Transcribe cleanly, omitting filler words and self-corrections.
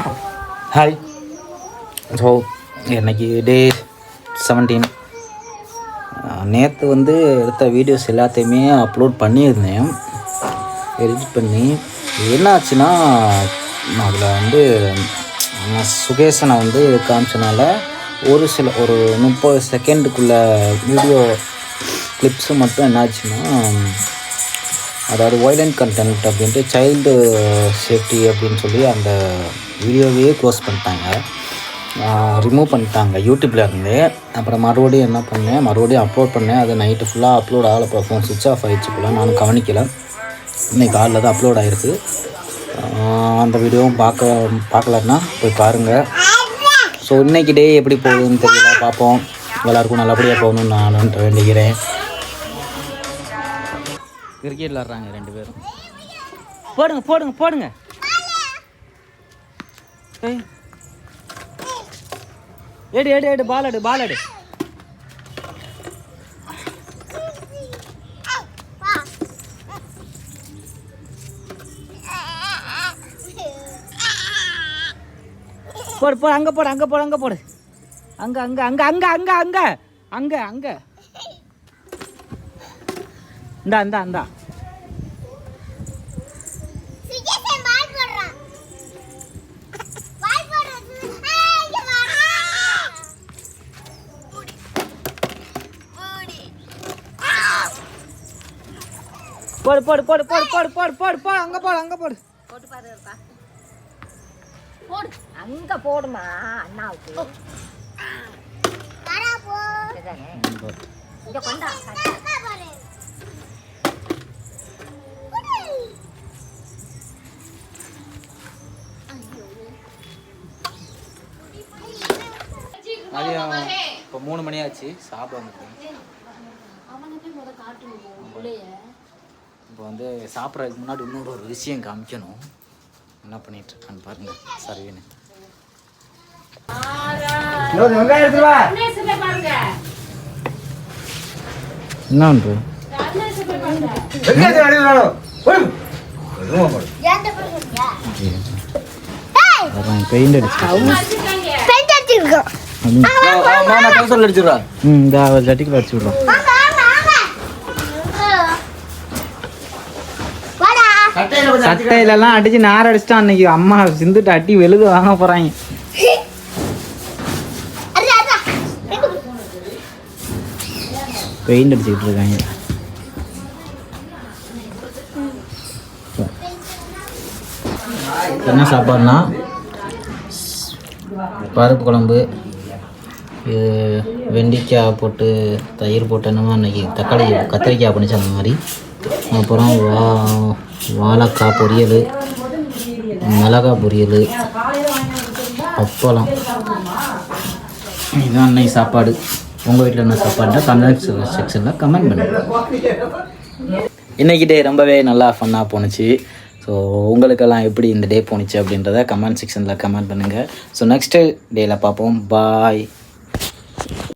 Hi. So இன்றைக்கி டே 17. நேற்று எடுத்த வீடியோஸ் எல்லாத்தையுமே அப்லோட் பண்ணியிருந்தேன், எடிட் பண்ணி. என்ன ஆச்சுன்னா, அதில் சுகேசனை காமிச்சனால ஒரு 30 செகண்டுக்குள்ள வீடியோ கிளிப்ஸு மட்டும் என்னாச்சுன்னா, அதாவது வைலண்ட் கண்டென்ட் அப்படின்ட்டு சைல்டு சேஃப்டி அப்படின்னு சொல்லி அந்த வீடியோவையே க்ளோஸ் பண்ணிட்டாங்க, ரிமூவ் பண்ணிட்டாங்க யூடியூப்பில் இருந்து. அப்புறம் மறுபடியும் என்ன பண்ணேன், மறுபடியும் அப்லோட் பண்ணேன். அது நைட்டு ஃபுல்லாக அப்லோட் ஆகலை, ஃபோன் சுவிட்ச் ஆஃப் ஆகிடுச்சு போல, நானும் கவனிக்கலை. இன்றைக்கி காலையில் தான் அப்லோட் ஆகிருக்கு. அந்த வீடியோவும் பார்க்கலன்னா போய் பாருங்கள். ஸோ இன்றைக்கி டே எப்படி போகுதுன்னு தெரியல, பார்ப்போம். எல்லாருக்கும் நல்லபடியாக போகணும்னு நான் வேண்டிக்கிறேன். கிரிக்கெட் விளாட்றாங்க 2 பேரும். போடுங்க போடுங்க போடுங்க. எடு எடு எடு, பால் எடு பால் எடு. போடு போடு, அங்கே போடு அங்கே போடு அங்கே போடு, அங்கே அங்கே அங்கே அங்கே அங்கே அங்கே அங்கே அங்கே. இந்தா இந்தா இந்தா. போடு போடு போடு போடு போடு போடு போடு போடு, அங்கே போடு அங்கே போடு. போட்டு பாருப்பா, போடு அங்கே போடுமா அண்ணாவுக்கு. இங்கே கொண்டா மதியம் இப்போ 3 மணி ஆச்சு, சாப்பிட வந்துட்டேன். இப்போ சாப்பிட்றதுக்கு முன்னாடி இன்னொரு ஒரு விஷயம் காமிக்கணும். என்ன பண்ணிட்டு இருக்கான்னு பாருங்க. சரின்னு என்ன ஒன்று பெயிண்ட் அடிச்சிருக்கா. இந்த ஜட்டிக்குள்ள அடிச்சு விடுறோம். சட்டையிலலாம் அடிச்சு நார் அடிச்சுட்டான். அன்னைக்கு அம்மா சிந்துட்டு அட்டி வெளுது வாங்க போறாங்க. பெயிண்ட் அடிச்சுக்கிட்டு இருக்காங்க. என்ன சாப்பாடுனா, பருப்பு குழம்பு, வெண்டைக்காய் போட்டு தயிர் போட்டு என்னமோ அன்றைக்கி கத்திரிக்காய் பண்ணிச்சு அந்த மாதிரி. அப்புறம் வாழைக்காய் பொரியல், மிளகாய் பொரியல், அப்பளம். இதுதான் அன்னைக்கு சாப்பாடு. உங்கள் வீட்டில் என்ன சாப்பாடுனா கமெண்ட் செக்ஷனில் கமெண்ட் பண்ணுங்கள். இன்றைக்கி டே ரொம்பவே நல்லா ஃபன்னாக போணுச்சு. ஸோ உங்களுக்கெல்லாம் எப்படி இந்த டே போணுச்சு அப்படின்றத கமெண்ட் செக்ஷனில் கமெண்ட் பண்ணுங்கள். ஸோ நெக்ஸ்ட்டு டேயில் பார்ப்போம். பாய்.